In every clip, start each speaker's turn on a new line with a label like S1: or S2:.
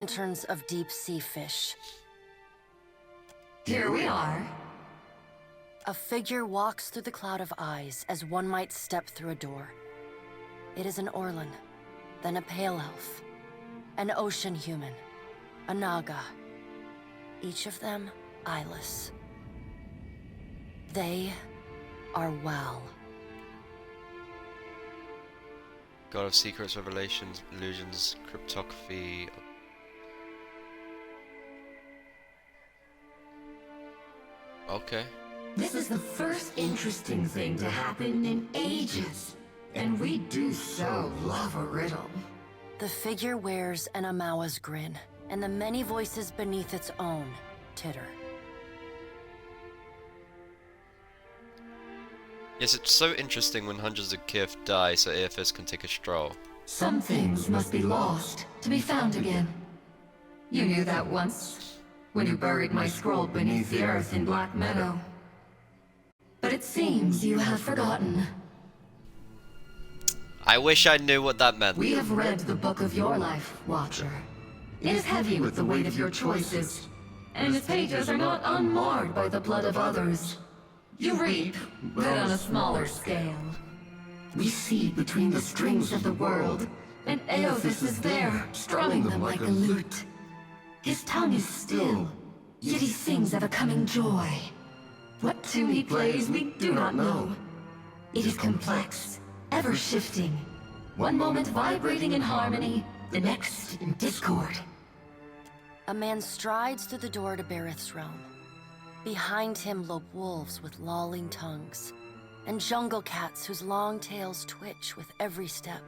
S1: lanterns of deep-sea fish.
S2: Here we are.
S1: A figure walks through the cloud of eyes as one might step through a door. It is an Orlan, then a pale elf, an ocean human, a Naga, each of them eyeless. They are Wal.
S3: God of secrets, revelations, illusions, cryptography. Okay.
S2: This is the first interesting thing to happen in ages. And we do so love a riddle.
S1: The figure wears an Amawa's grin, and the many voices beneath its own titter.
S3: Yes, it's so interesting when hundreds of Kith die so Aethys can take a stroll.
S2: Some things must be lost to be found again. You knew that once, when you buried my scroll beneath the earth in Black Meadow. But it seems you have forgotten.
S3: I wish I knew what that meant.
S2: We have read the book of your life, Watcher. It is heavy with the weight of your choices, and its pages are not unmarred by the blood of others. You reap, but on a smaller scale. We see between the strings of the world, and Aethys is there, strumming them like a lute. His tongue is still, yet he sings of a coming joy. What tune he plays, we do not know. It is complex, ever-shifting. One moment vibrating in harmony, the next in discord.
S1: A man strides through the door to Bareth's realm. Behind him lope wolves with lolling tongues, and jungle cats whose long tails twitch with every step.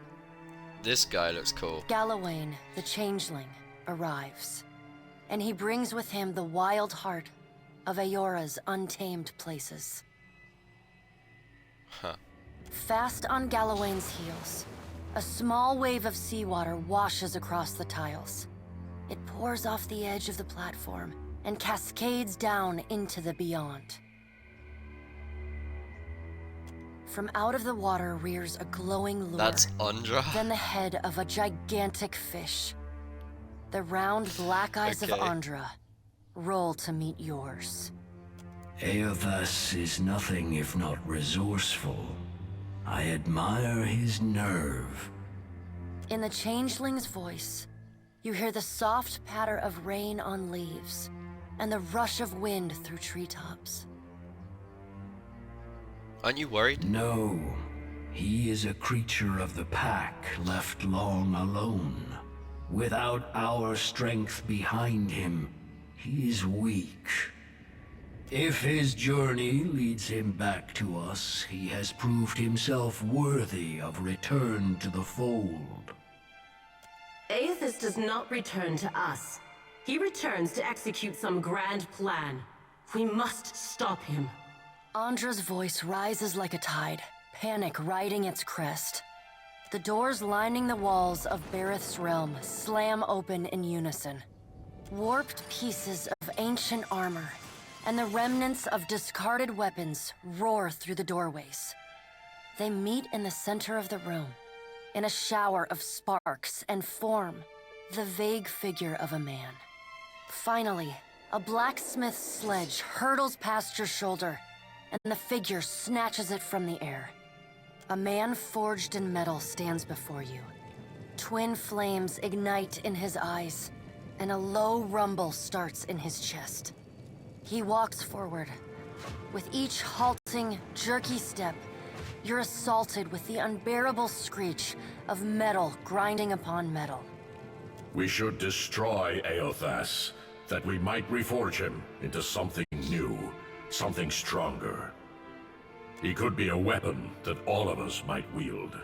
S3: This guy looks cool.
S1: Galawain, the changeling, arrives, and he brings with him the wild heart of Eora's untamed places.
S3: Huh.
S1: Fast on Galawain's heels, a small wave of seawater washes across the tiles. It pours off the edge of the platform and cascades down into the beyond. From out of the water rears a glowing lure.
S3: That's Andra?
S1: Then the head of a gigantic fish. The round black eyes of
S3: Okay.
S1: Andra roll to meet yours.
S4: Aethys is nothing if not resourceful. I admire his nerve.
S1: In the changeling's voice, you hear the soft patter of rain on leaves and the rush of wind through treetops.
S3: Aren't you worried?
S4: No, he is a creature of the pack, left long alone. Without our strength behind him, he is weak. If his journey leads him back to us, he has proved himself worthy of return to the fold.
S5: Aethys does not return to us. He returns to execute some grand plan. We must stop him.
S1: Andra's voice rises like a tide, panic riding its crest. The doors lining the walls of Bareth's realm slam open in unison. Warped pieces of ancient armor and the remnants of discarded weapons roar through the doorways. They meet in the center of the room, in a shower of sparks, and form the vague figure of a man. Finally, a blacksmith's sledge hurtles past your shoulder, and the figure snatches it from the air. A man forged in metal stands before you. Twin flames ignite in his eyes, and a low rumble starts in his chest. He walks forward. With each halting, jerky step, you're assaulted with the unbearable screech of metal grinding upon metal.
S6: We should destroy Aethys, that we might reforge him into something new, something stronger. He could be a weapon that all of us might wield.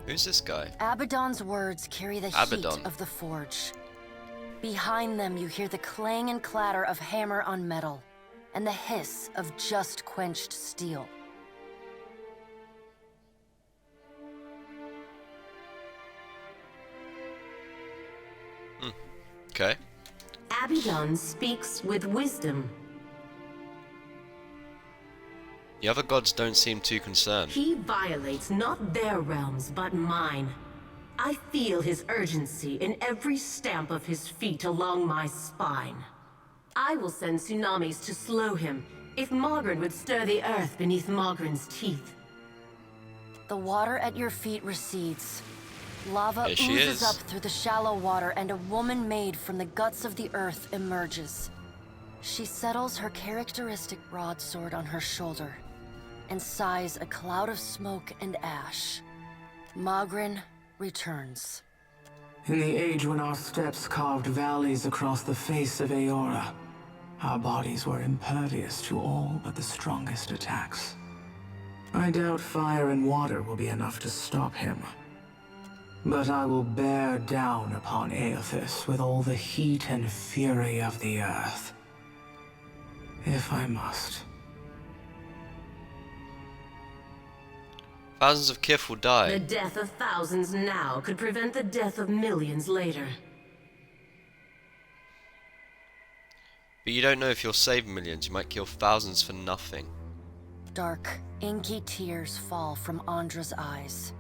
S3: Who's this guy?
S1: Abaddon's words carry the
S3: Abaddon.
S1: heat of the forge. Behind them, you hear the clang and clatter of hammer on metal, and the hiss of just quenched steel.
S3: Okay.
S5: Abaddon speaks with wisdom.
S3: The other gods don't seem too concerned.
S5: He violates not their realms, but mine. I feel his urgency in every stamp of his feet along my spine. I will send tsunamis to slow him if Mogren would stir the earth beneath Mogren's teeth.
S1: The water at your feet recedes. Lava
S3: There she
S1: oozes
S3: is.
S1: up through the shallow water, and a woman made from the guts of the earth emerges. She settles her characteristic broadsword on her shoulder and sighs a cloud of smoke and ash. Mogren returns.
S7: In the age when our steps carved valleys across the face of Aeora, our bodies were impervious to all but the strongest attacks. I doubt fire and water will be enough to stop him. But I will bear down upon Aethys with all the heat and fury of the earth. If I must.
S3: Thousands of Kith will die.
S5: The death of thousands now could prevent the death of millions later.
S3: But you don't know if you'll save millions, you might kill thousands for nothing.
S1: Dark, inky tears fall from Andra's eyes.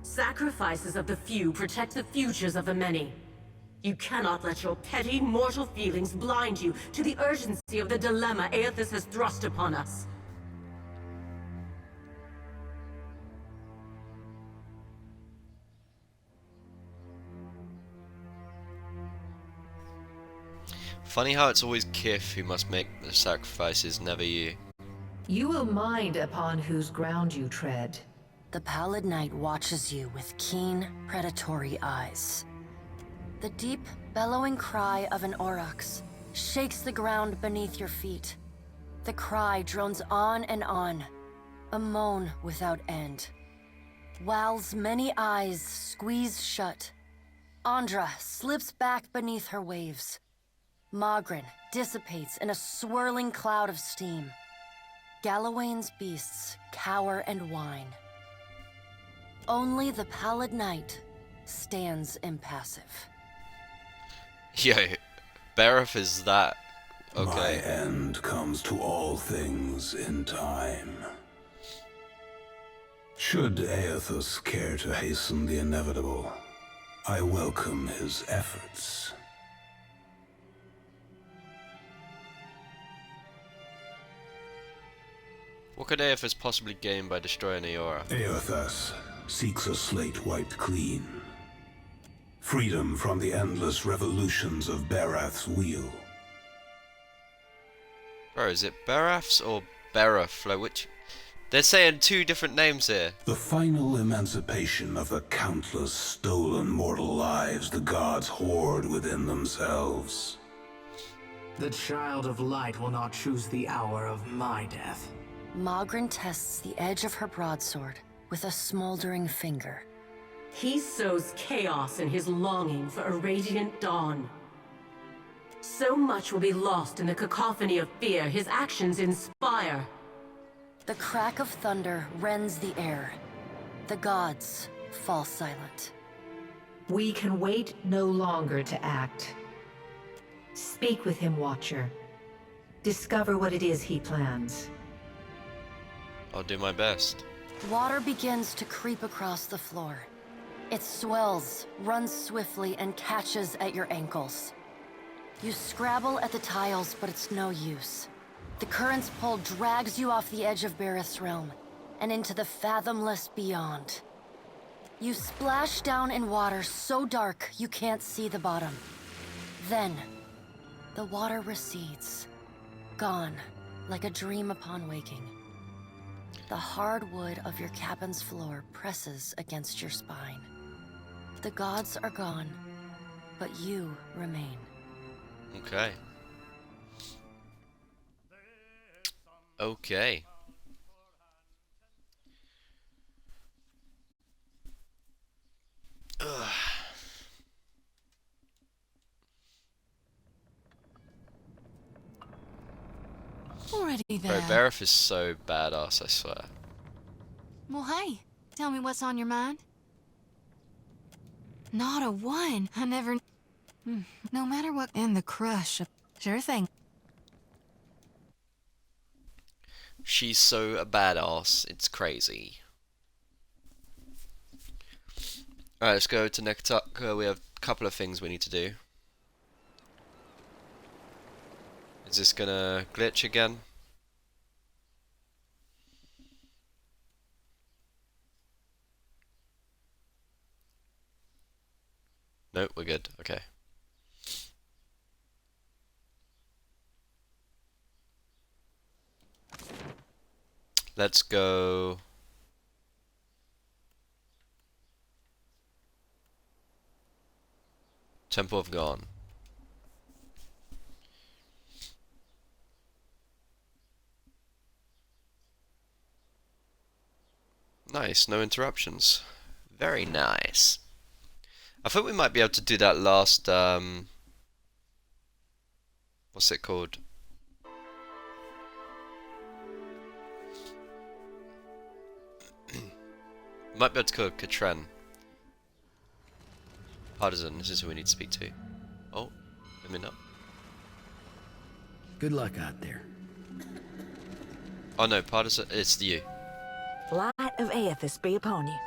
S5: Sacrifices of the few protect the futures of the many. You cannot let your petty, mortal feelings blind you to the urgency of the dilemma Aethys has thrust upon us.
S3: Funny how it's always Kith who must make the sacrifices, never you.
S2: You will mind upon whose ground you tread.
S1: The Pallid Knight watches you with keen, predatory eyes. The deep, bellowing cry of an aurochs shakes the ground beneath your feet. The cry drones on and on, a moan without end. Wal's many eyes squeeze shut. Andra slips back beneath her waves. Mogren dissipates in a swirling cloud of steam. Galawain's beasts cower and whine. Only the Pallid Knight stands impassive.
S3: Yo, Bereth is that
S4: My
S3: okay.
S4: end comes to all things in time. Should Aethys care to hasten the inevitable, I welcome his efforts.
S3: What could Aethys possibly gain by destroying Aeora?
S4: Aethys seeks a slate wiped clean. Freedom from the endless revolutions of Barath's wheel.
S3: Bro, is it Barath's or Bereth? Like, which? They're saying two different names here.
S4: The final emancipation of the countless stolen mortal lives the gods hoard within themselves.
S7: The Child of Light will not choose the hour of my death.
S1: Mogren tests the edge of her broadsword with a smoldering finger.
S5: He sows chaos in his longing for a radiant dawn. So much will be lost in the cacophony of fear his actions inspire.
S1: The crack of thunder rends the air. The gods fall silent.
S2: We can wait no longer to act. Speak with him, Watcher. Discover what it is he plans.
S3: I'll do my best.
S1: Water begins to creep across the floor. It swells, runs swiftly, and catches at your ankles. You scrabble at the tiles, but it's no use. The current's pull drags you off the edge of Bareth's realm, and into the fathomless beyond. You splash down in water so dark you can't see the bottom. Then, the water recedes, gone like a dream upon waking. The hard wood of your cabin's floor presses against your spine. The gods are gone, but you remain.
S3: Okay. Okay. Ugh.
S8: Already
S3: Bro,
S8: there.
S3: Bereth is so badass, I swear.
S8: Well, hey, tell me what's on your mind. Not a one. I never... No matter what... And the crush. Sure thing.
S3: She's so a badass, it's crazy. Alright, let's go to Nekataka. We have a couple of things we need to do. Is this gonna glitch again? Nope, we're good. Okay. Let's go. Temple of Gone. Nice, no interruptions. Very nice. I thought we might be able to do that last, what's it called? Might be able to call Katren. Partisan, this is who we need to speak to. Oh, let me know.
S4: Good luck out there.
S3: Oh no, Partisan, it's you.
S9: Light of Aethys be upon you.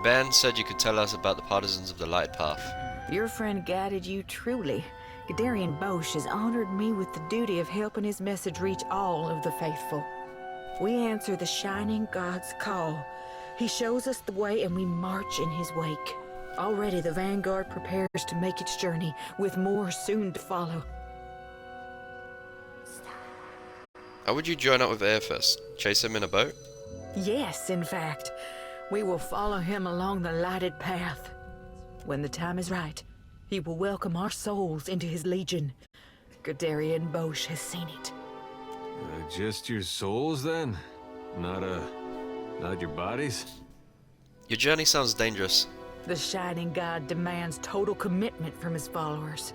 S3: Ben said you could tell us about the Partisans of the Light Path.
S9: Your friend guided you truly. Gadarian Bosch has honored me with the duty of helping his message reach all of the faithful. We answer the Shining God's call. He shows us the way and we march in his wake. Already the Vanguard prepares to make its journey, with more soon to follow.
S3: How would you join up with Aethys? Chase him in a boat?
S9: Yes, in fact. We will follow him along the lighted path. When the time is right, he will welcome our souls into his legion. Gadarian Bosch has seen it.
S10: Just your souls, then? Not your bodies?
S3: Your journey sounds dangerous.
S9: The Shining God demands total commitment from his followers.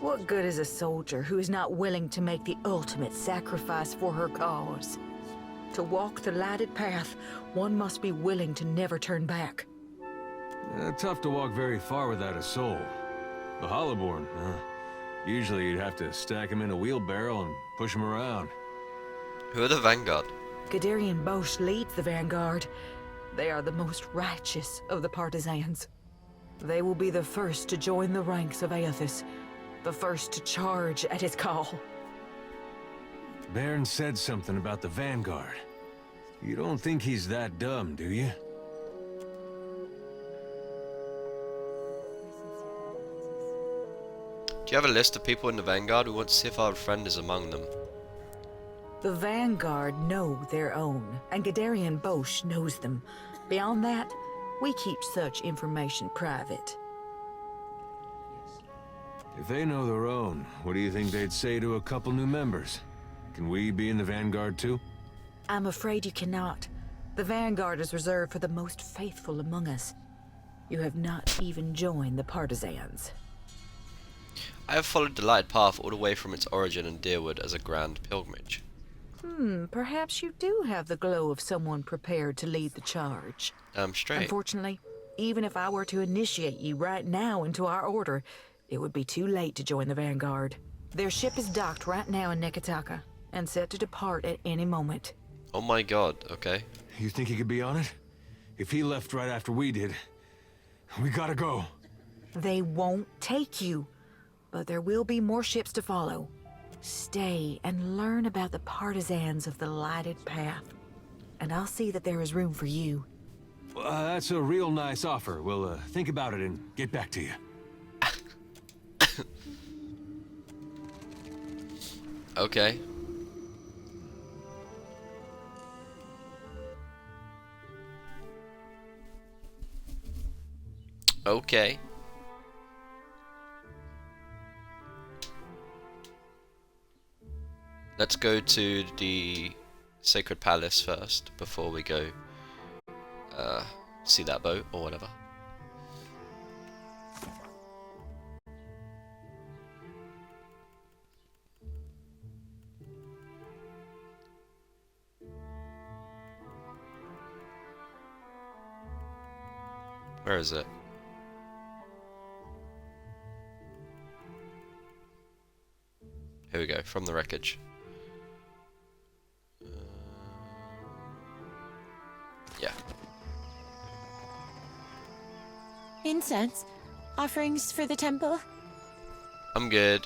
S9: What good is a soldier who is not willing to make the ultimate sacrifice for her cause? To walk the lighted path, one must be willing to never turn back.
S10: Tough to walk very far without a soul. The Hollowborn, usually you'd have to stack him in a wheelbarrow and push him around.
S3: Who are the Vanguard?
S9: Gadarian Bosch leads the Vanguard. They are the most righteous of the partisans. They will be the first to join the ranks of Aethys, the first to charge at his call.
S10: Baron said something about the Vanguard. You don't think he's that dumb, do you?
S3: Do you have a list of people in the Vanguard? We want to see if our friend is among them.
S9: The Vanguard know their own, and Gadarian Bosch knows them. Beyond that, we keep such information private.
S10: If they know their own, what do you think they'd say to a couple new members? Can we be in the Vanguard too?
S9: I'm afraid you cannot. The Vanguard is reserved for the most faithful among us. You have not even joined the partisans.
S3: I have followed the Light Path all the way from its origin in Deerwood as a grand pilgrimage.
S9: Perhaps you do have the glow of someone prepared to lead the charge.
S3: Straight.
S9: Unfortunately, even if I were to initiate you right now into our order, it would be too late to join the Vanguard. Their ship is docked right now in Nekataka, and set to depart at any moment.
S3: Oh my god, okay.
S10: You think he could be on it? If he left right after we did, we gotta go.
S9: They won't take you, but there will be more ships to follow. Stay and learn about the partisans of the lighted path, and I'll see that there is room for you.
S10: That's a real nice offer. We'll think about it and get back to you.
S3: Okay. Okay. Let's go to the Sacred Palace first before we go see that boat or whatever. Where is it? Here we go, from the wreckage. Yeah.
S11: incense? Offerings for the temple?
S3: I'm good.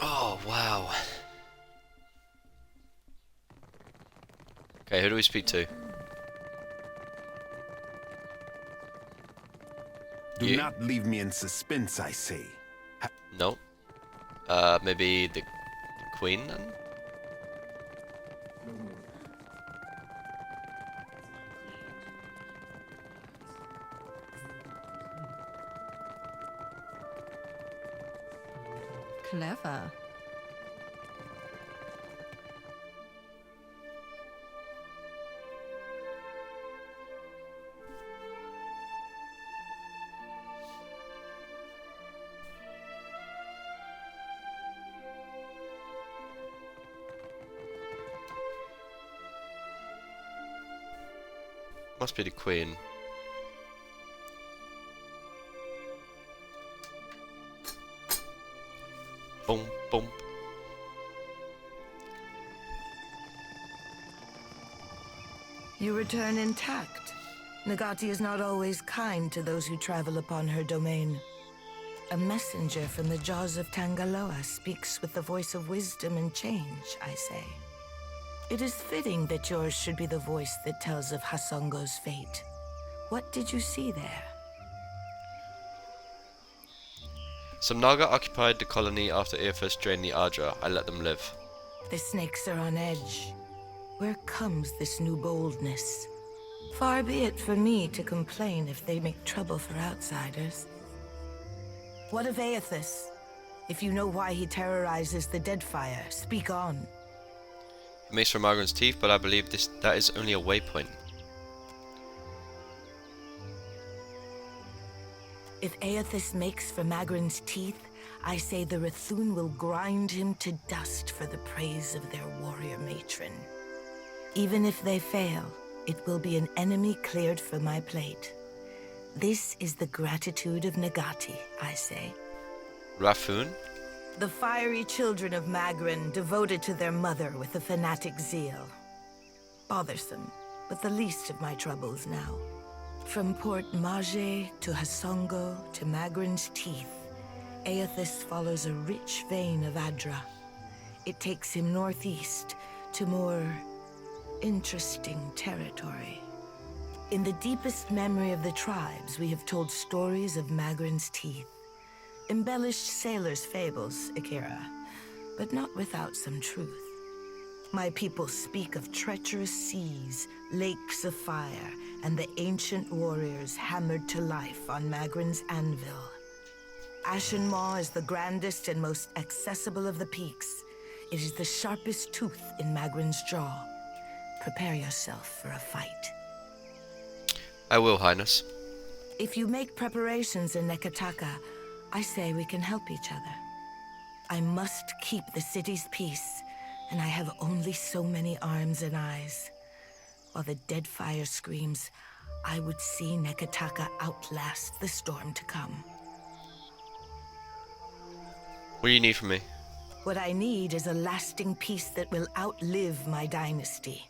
S3: Oh, wow. Okay, who do we speak to?
S12: Do not leave me in suspense, I say.
S3: No. Maybe the Queen then?
S8: Clever.
S3: Must be the Queen. Boom, boom.
S13: You return intact. Nagati is not always kind to those who travel upon her domain. A messenger from the jaws of Tangaloa speaks with the voice of wisdom and change, I say. It is fitting that yours should be the voice that tells of Hasongo's fate. What did you see there?
S3: Some Naga occupied the colony after Eothas drained the Ardra. I let them live.
S13: The snakes are on edge. Where comes this new boldness? Far be it for me to complain if they make trouble for outsiders. What of Eothas? If you know why he terrorizes the Deadfire, speak on.
S3: It makes for Margaret's teeth, but I believe that is only a waypoint.
S13: If Eothas makes for Magran's teeth, I say the Rathun will grind him to dust for the praise of their warrior matron. Even if they fail, it will be an enemy cleared for my plate. This is the gratitude of Nagati, I say.
S3: Rathun?
S13: The fiery children of Magran devoted to their mother with a fanatic zeal. Bothersome, but the least of my troubles now. From Port Mage to Hasongo to Magran's teeth, Eothas follows a rich vein of Adra. It takes him northeast to more interesting territory. In the deepest memory of the tribes, we have told stories of Magran's teeth. Embellished sailors' fables, Akira, but not without some truth. My people speak of treacherous seas, lakes of fire, and the ancient warriors hammered to life on Magran's anvil. Ashen Maw is the grandest and most accessible of the peaks. It is the sharpest tooth in Magran's jaw. Prepare yourself for a fight.
S3: I will, Highness.
S13: If you make preparations in Nekataka, I say we can help each other. I must keep the city's peace, and I have only so many arms and eyes. While the Deadfire screams, I would see Nekataka outlast the storm to come.
S3: What do you need from me?
S13: What I need is a lasting peace that will outlive my dynasty.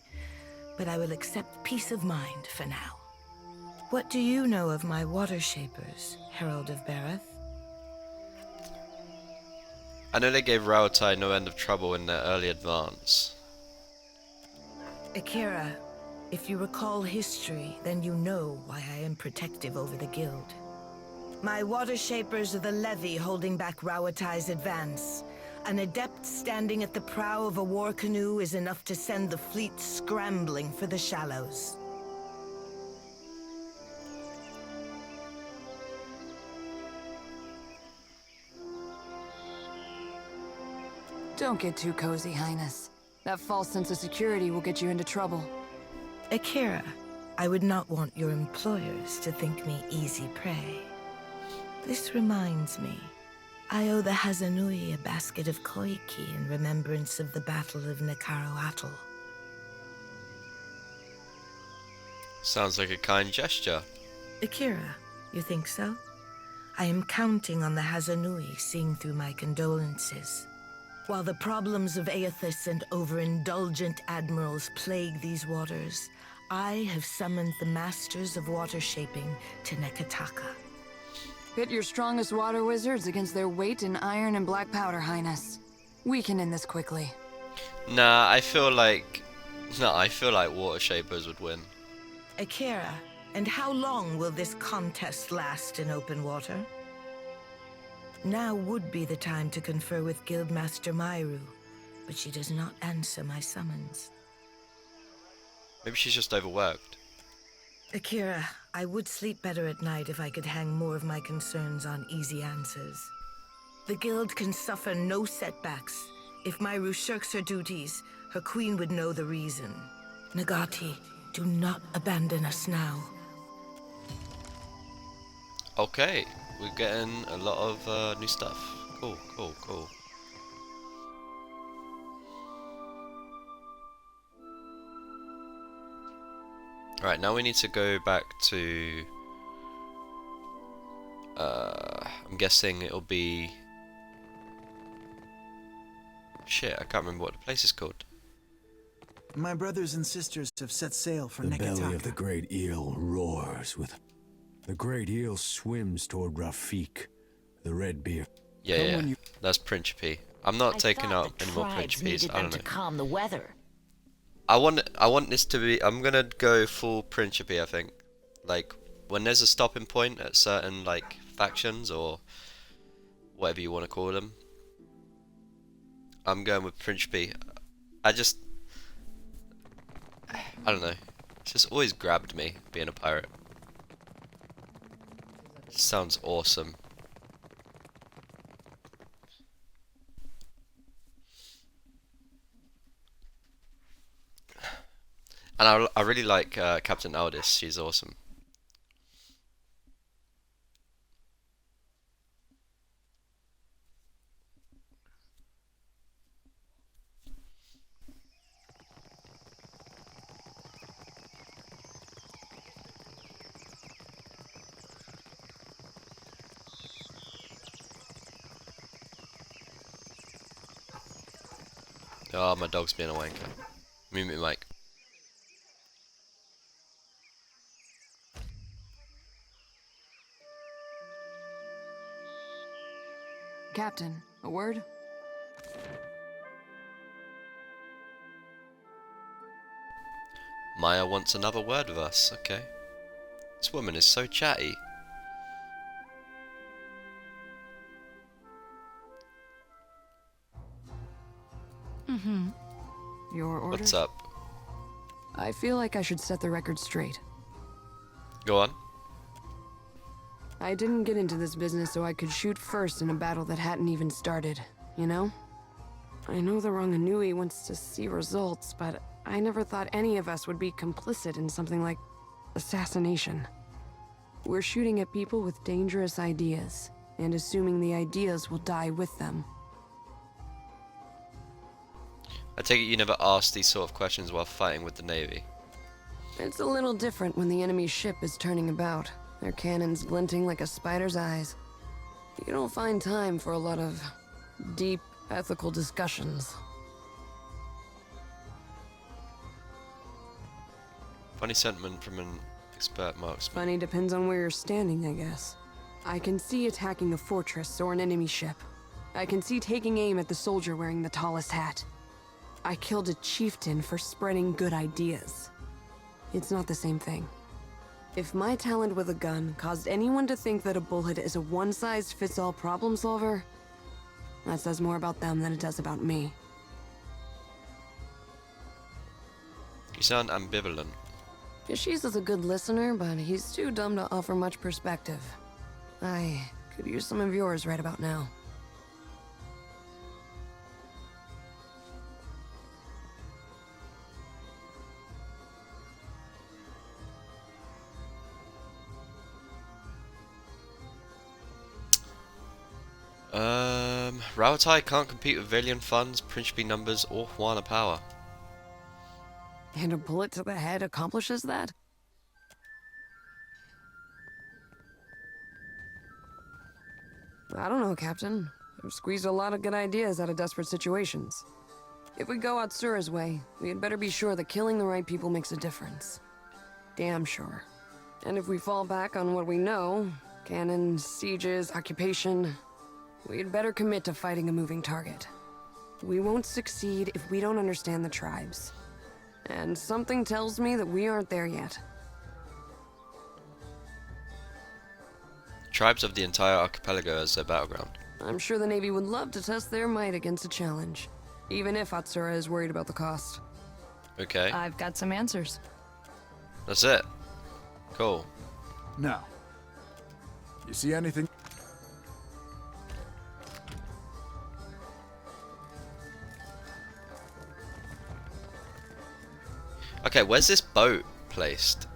S13: But I will accept peace of mind for now. What do you know of my water shapers, Herald of Bereth?
S3: I know they gave Rauatai no end of trouble in their early advance.
S13: Akira, if you recall history, then you know why I am protective over the guild. My water shapers are the levy holding back Rauatai's advance. An adept standing at the prow of a war canoe is enough to send the fleet scrambling for the shallows.
S8: Don't get too cozy, Highness. That false sense of security will get you into trouble.
S13: Akira, I would not want your employers to think me easy prey. This reminds me, I owe the Hazanui a basket of koiki in remembrance of the Battle of Nekaroatl.
S3: Sounds like a kind gesture.
S13: Akira, you think so? I am counting on the Hazanui seeing through my condolences. While the problems of Aethys and overindulgent admirals plague these waters, I have summoned the masters of water shaping to Nekataka.
S8: Pit your strongest water wizards against their weight in iron and black powder, Highness. We can end this quickly.
S3: Nah, I feel like water shapers would win.
S13: Akira, and how long will this contest last in open water? Now would be the time to confer with Guildmaster Myru, but she does not answer my summons.
S3: Maybe she's just overworked.
S13: Akira, I would sleep better at night if I could hang more of my concerns on easy answers. The Guild can suffer no setbacks. If Myru shirks her duties, her queen would know the reason. Nagati, do not abandon us now.
S3: Okay, we're getting a lot of new stuff. Cool, cool, cool. Right, now we need to go back to... I'm guessing it'll be... Shit, I can't remember what the place is called.
S14: My brothers and sisters have set sail for
S4: The
S14: Nekataka.
S4: belly of the great eel roars with... The great eel swims toward Rafik, the red beard.
S3: Yeah, that's Principe. I'm not taking out any more Principes. I don't know.
S2: To calm the weather.
S3: I want this to be. I'm gonna go full Principe. I think, like when there's a stopping point at certain like factions or whatever you want to call them. I'm going with Principe. I don't know. It's just always grabbed me being a pirate. Sounds awesome. And I really like Captain Aldis. She's awesome. Oh, my dog's being a wanker. Mute me, Mike.
S8: Captain, a word?
S3: Maya wants another word with us. Okay. This woman is so chatty.
S8: Mm-hmm. Your orders?
S3: What's up?
S8: I feel like I should set the record straight.
S3: Go on.
S8: I didn't get into this business so I could shoot first in a battle that hadn't even started, you know? I know the Ranganui wants to see results, but I never thought any of us would be complicit in something like assassination. We're shooting at people with dangerous ideas, and assuming the ideas will die with them.
S3: I take it you never asked these sort of questions while fighting with the Navy.
S8: It's a little different when the enemy ship is turning about, their cannons glinting like a spider's eyes. You don't find time for a lot of deep, ethical discussions.
S3: Funny sentiment from an expert marksman.
S8: Funny depends on where you're standing, I guess. I can see attacking a fortress or an enemy ship. I can see taking aim at the soldier wearing the tallest hat. I killed a chieftain for spreading good ideas. It's not the same thing. If my talent with a gun caused anyone to think that a bullet is a one-size-fits-all problem solver, that says more about them than it does about me.
S3: You sound ambivalent.
S8: Yashiz is a good listener, but he's too dumb to offer much perspective. I could use some of yours right about now.
S3: Rautai can't compete with Valian funds, Principe numbers, or Juana power.
S8: And a bullet to the head accomplishes that? I don't know, Captain. I've squeezed a lot of good ideas out of desperate situations. If we go Atsura's way, we had better be sure that killing the right people makes a difference. Damn sure. And if we fall back on what we know, cannons, sieges, occupation, we'd better commit to fighting a moving target. We won't succeed if we don't understand the tribes. And something tells me that we aren't there yet.
S3: Tribes of the entire archipelago as their battleground.
S8: I'm sure the Navy would love to test their might against a challenge, even if Atsura is worried about the cost.
S3: Okay.
S8: I've got some answers.
S3: That's it. Cool.
S15: Now, you see anything?
S3: Okay, where's this boat placed?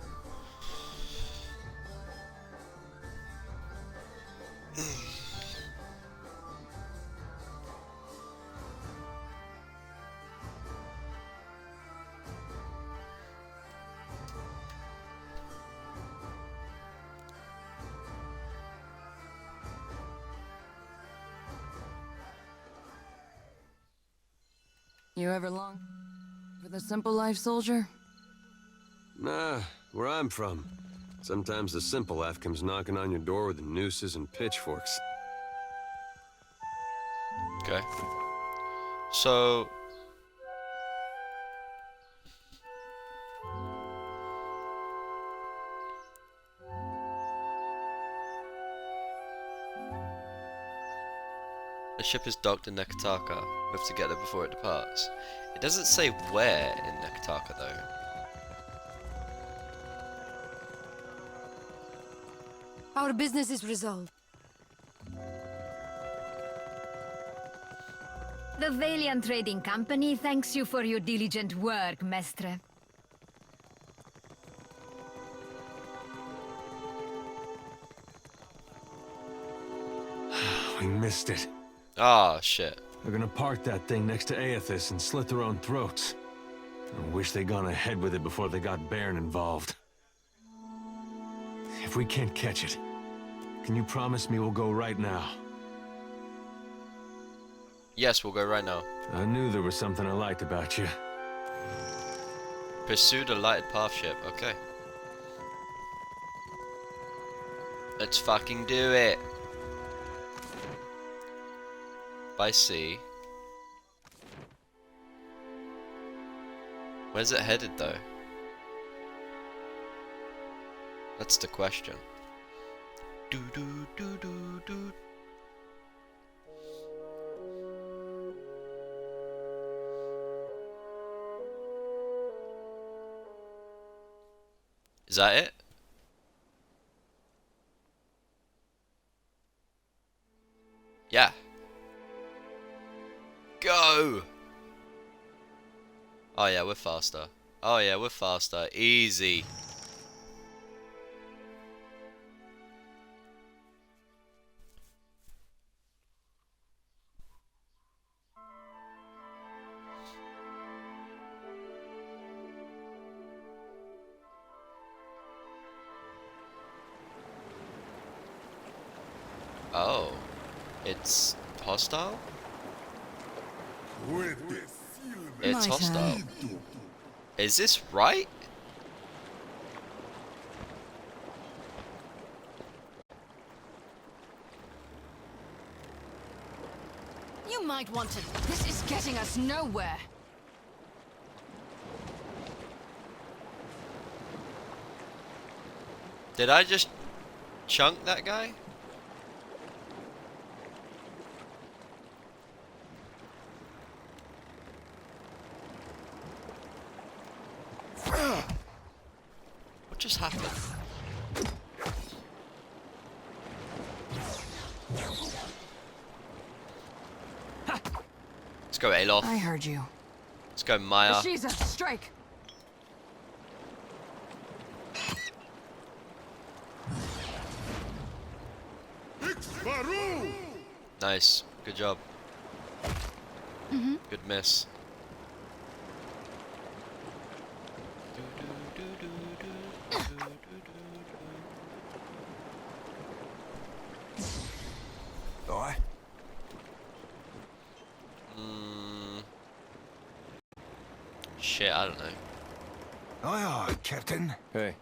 S8: You ever long for the simple life, soldier?
S10: Nah, where I'm from. Sometimes the simple life comes knocking on your door with nooses and pitchforks.
S3: Okay. So... the ship is docked in Nekataka. We have to get there before it departs. It doesn't say where in Nekataka though.
S11: Our business is resolved.
S16: The Valiant Trading Company thanks you for your diligent work, Mestre.
S10: We missed it.
S3: Ah, shit.
S10: They're gonna park that thing next to Aethys and slit their own throats. I wish they'd gone ahead with it before they got Bairn involved. If we can't catch it, can you promise me we'll go right now?
S3: Yes, we'll go right now.
S10: I knew there was something I liked about you.
S3: Pursue the lighted path ship. Okay. Let's fucking do it. By sea. Where's it headed though? That's the question. Do do do do do. Is that it? Yeah. Go! Oh yeah, we're faster. Oh yeah, we're faster. Easy. Oh. It's hostile? It's hostile. Is this right?
S11: You might want to. This is getting us nowhere.
S3: Did I just chunk that guy? What just happened? Let's go, Alof.
S8: I heard you.
S3: Let's go, Maya.
S8: Shiza, strike!
S3: Nice. Good job. Good miss.
S12: Aye.
S3: Shit, I don't know.
S12: Aye, aye, Captain.
S10: Hey,